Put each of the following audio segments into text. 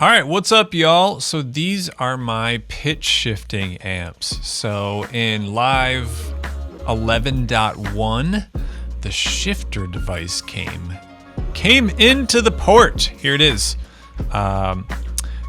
All right, what's up, y'all? So these are my pitch shifting amps. So in live 11.1, the shifter device came into the port. Here it is.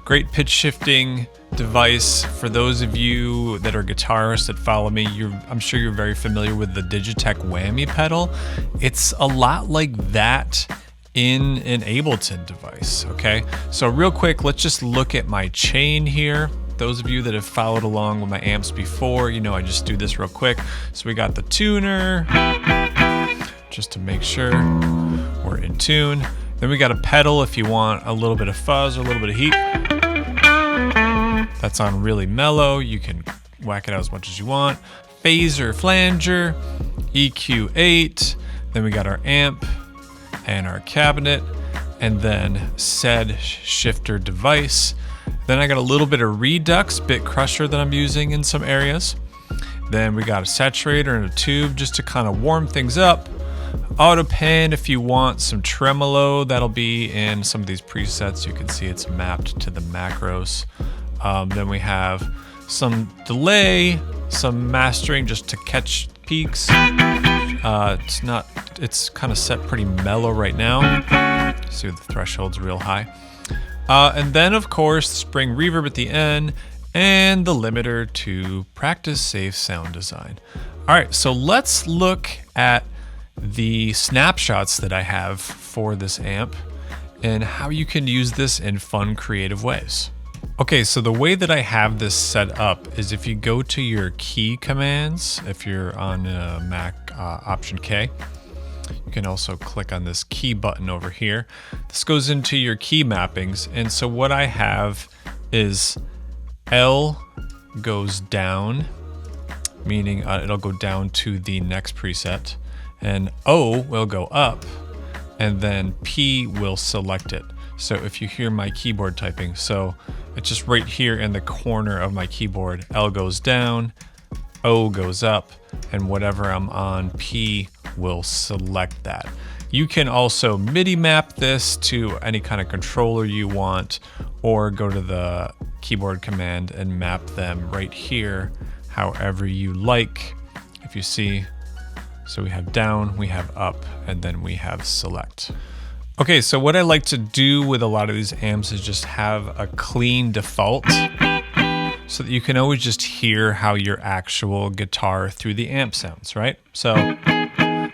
Great pitch shifting device. For those of you that are guitarists that follow me, I'm sure you're very familiar with the Digitech Whammy pedal. It's a lot like that in an Ableton device, okay? So real quick, let's just look at my chain here. Those of you that have followed along with my amps before, you know I just do this real quick. So we got the tuner, just to make sure we're in tune. Then we got a pedal if you want a little bit of fuzz or a little bit of heat. That's on really mellow. You can whack it out as much as you want. Phaser, flanger, EQ8. Then we got our amp and our cabinet, and then said shifter device. Then I got a little bit of redux bit crusher that I'm using in some areas. Then we got a saturator and a tube just to kind of warm things up. Auto pan if you want some tremolo, that'll be in some of these presets. You can see it's mapped to the macros. Then we have some delay, some mastering just to catch peaks. It's kind of set pretty mellow right now. See the threshold's real high. And then of course, spring reverb at the end and the limiter to practice safe sound design. All right, so let's look at the snapshots that I have for this amp and how you can use this in fun, creative ways. Okay, so the way that I have this set up is if you go to your key commands, if you're on a Mac, Option K, you can also click on this key button over here. This goes into your key mappings. And so what I have is L goes down, meaning it'll go down to the next preset, and O will go up, and then P will select it. So if you hear my keyboard typing, so it's just right here in the corner of my keyboard, L goes down, O goes up, and whatever I'm on, P will select that. You can also MIDI map this to any kind of controller you want, or go to the keyboard command and map them right here, however you like. If you see, so we have down, we have up, and then we have select. Okay, so what I like to do with a lot of these amps is just have a clean default so that you can always just hear how your actual guitar through the amp sounds, right? So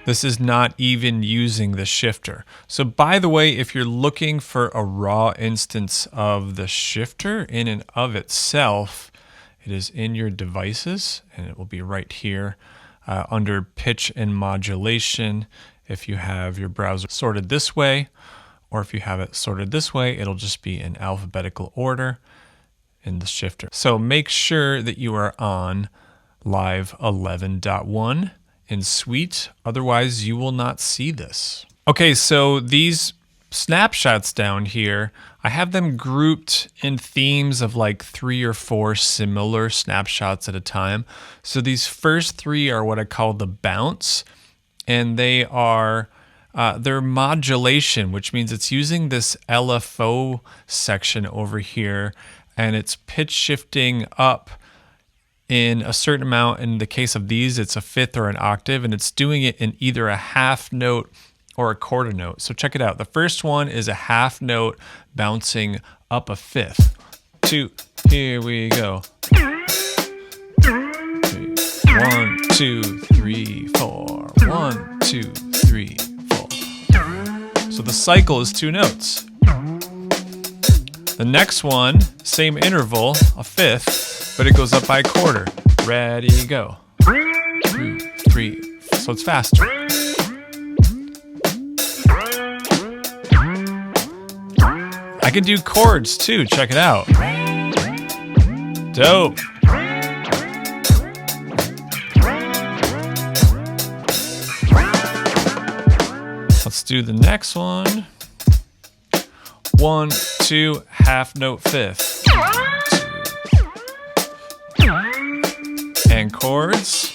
this is not even using the shifter. So by the way, if you're looking for a raw instance of the shifter in and of itself, it is in your devices, and it will be right here under pitch and modulation. If you have your browser sorted this way, or if you have it sorted this way, it'll just be in alphabetical order in the shifter. So make sure that you are on live 11.1 in Suite, otherwise you will not see this. Okay, so these snapshots down here, I have them grouped in themes of like 3 or 4 similar snapshots at a time. So these first 3 are what I call the bounce, and they are their modulation, which means it's using this LFO section over here, and it's pitch shifting up in a certain amount. In the case of these, it's a fifth or an octave, and it's doing it in either a half note or a quarter note. So check it out. The first one is a half note bouncing up a fifth. 2, here we go. 1, 2, 3, 4. 1, 2, 3, 4. So the cycle is 2 notes. The next one, same interval, a fifth, but it goes up by a quarter. Ready, go. 2, 3. So it's faster. I can do chords too. Check it out. Dope. Let's do the next one. 1, 2, half note fifth. 2. And chords.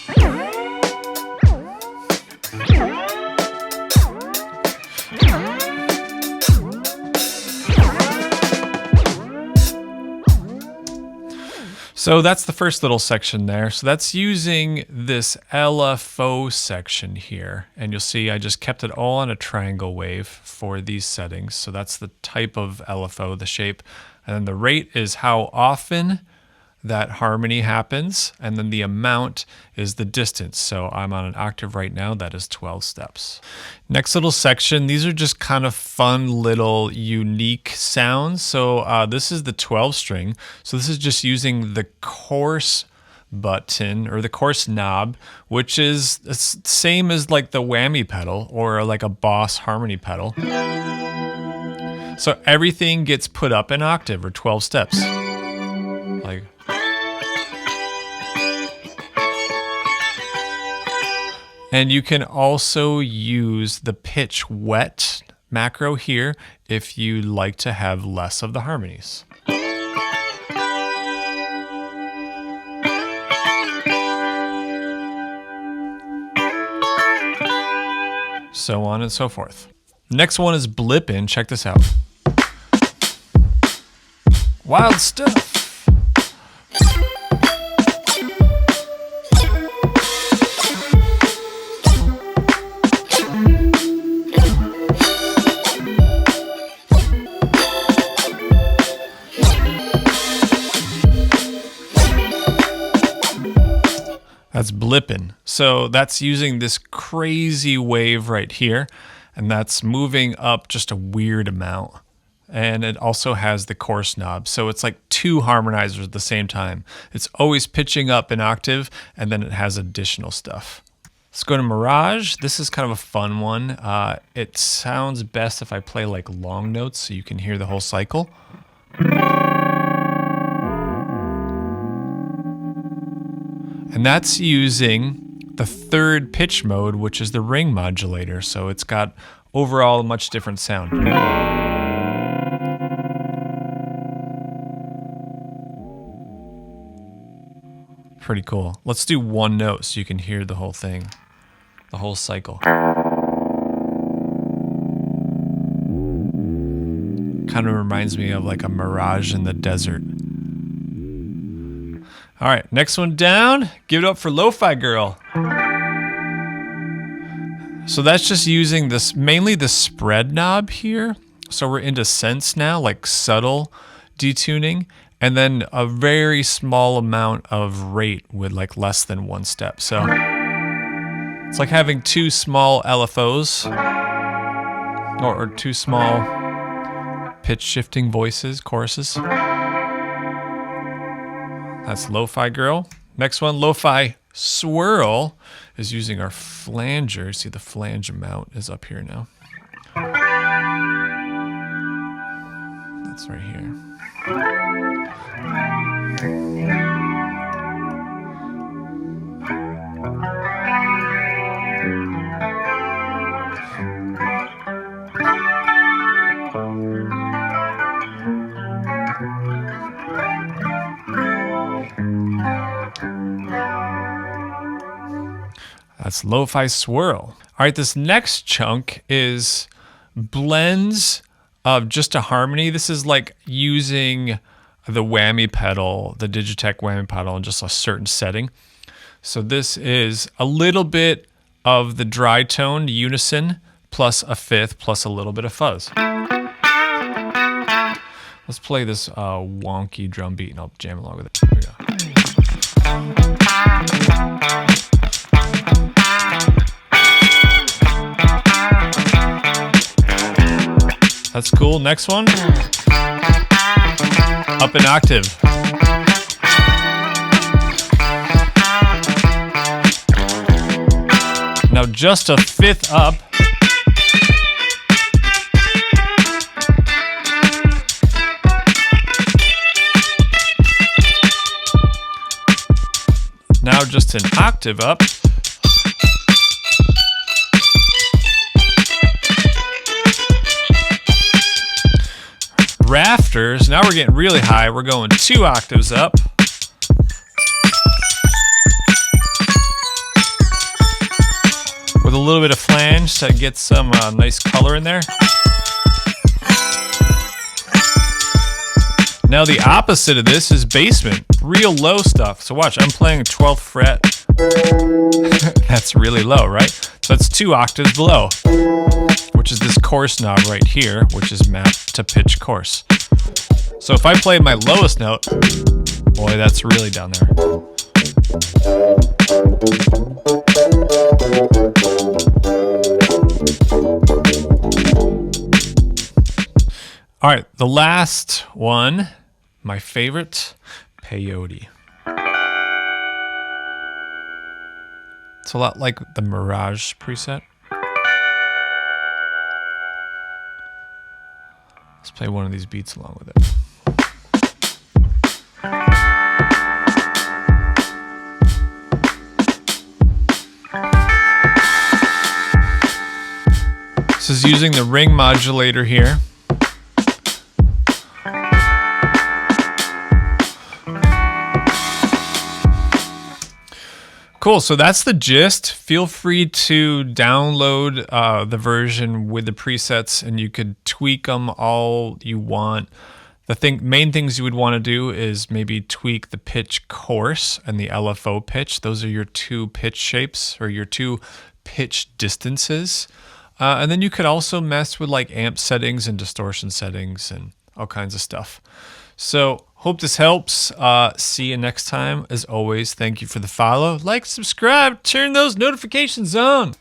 So that's the first little section there. So that's using this LFO section here. And you'll see I just kept it all on a triangle wave for these settings. So that's the type of LFO, the shape. And then the rate is how often that harmony happens. And then the amount is the distance. So I'm on an octave right now. That is 12 steps. Next little section. These are just kind of fun little unique sounds. So this is the 12 string. So this is just using the coarse button or the coarse knob, which is the same as like the whammy pedal or like a Boss harmony pedal. So everything gets put up an octave or 12 steps. Like, and you can also use the pitch wet macro here if you like to have less of the harmonies. So on and so forth. Next one is blippin'. Check this out. Wild stuff. That's blipping. So that's using this crazy wave right here, and that's moving up just a weird amount. And it also has the coarse knob. So it's like two harmonizers at the same time. It's always pitching up an octave, and then it has additional stuff. Let's go to Mirage. This is kind of a fun one. It sounds best if I play like long notes so you can hear the whole cycle. And that's using the third pitch mode, which is the ring modulator. So it's got overall a much different sound. Pretty cool. Let's do one note so you can hear the whole thing, the whole cycle. Kind of reminds me of like a mirage in the desert. All right, next one down. Give it up for Lo-Fi Girl. So that's just using this, mainly the spread knob here. So we're into Synths now, like subtle detuning, and then a very small amount of rate with like less than one step. So it's like having two small LFOs or two small pitch shifting voices, choruses. That's Lo-Fi Girl. Next one, Lo-Fi Swirl, is using our flanger. See, the flange amount is up here now. That's right here. That's Lo-Fi Swirl. All right, this next chunk is blends of just a harmony. This is like using the whammy pedal, the Digitech whammy pedal in just a certain setting. So this is a little bit of the dry tone unison plus a fifth plus a little bit of fuzz. Let's play this wonky drum beat and I'll jam along with it. Here we go. That's cool. Next one. Up an octave. Now just a fifth up. Now just an octave up. Rafters. Now we're getting really high. We're going 2 octaves up. With a little bit of flange to get some nice color in there. Now the opposite of this is basement. real low stuff. So watch, I'm playing a 12th fret. That's really low, right? So that's 2 octaves below, which is this coarse knob right here, which is mapped to pitch coarse. So if I play my lowest note, boy, that's really down there. All right, the last one, my favorite, peyote. It's a lot like the Mirage preset. Let's play one of these beats along with it. This is using the ring modulator here. Cool, so that's the gist. Feel free to download the version with the presets and you could tweak them all you want. The main things you would want to do is maybe tweak the pitch coarse and the LFO pitch. Those are your 2 pitch shapes or your 2 pitch distances. And then you could also mess with like amp settings and distortion settings and all kinds of stuff. So hope this helps. See you next time. As always, thank you for the follow. Like, subscribe, turn those notifications on.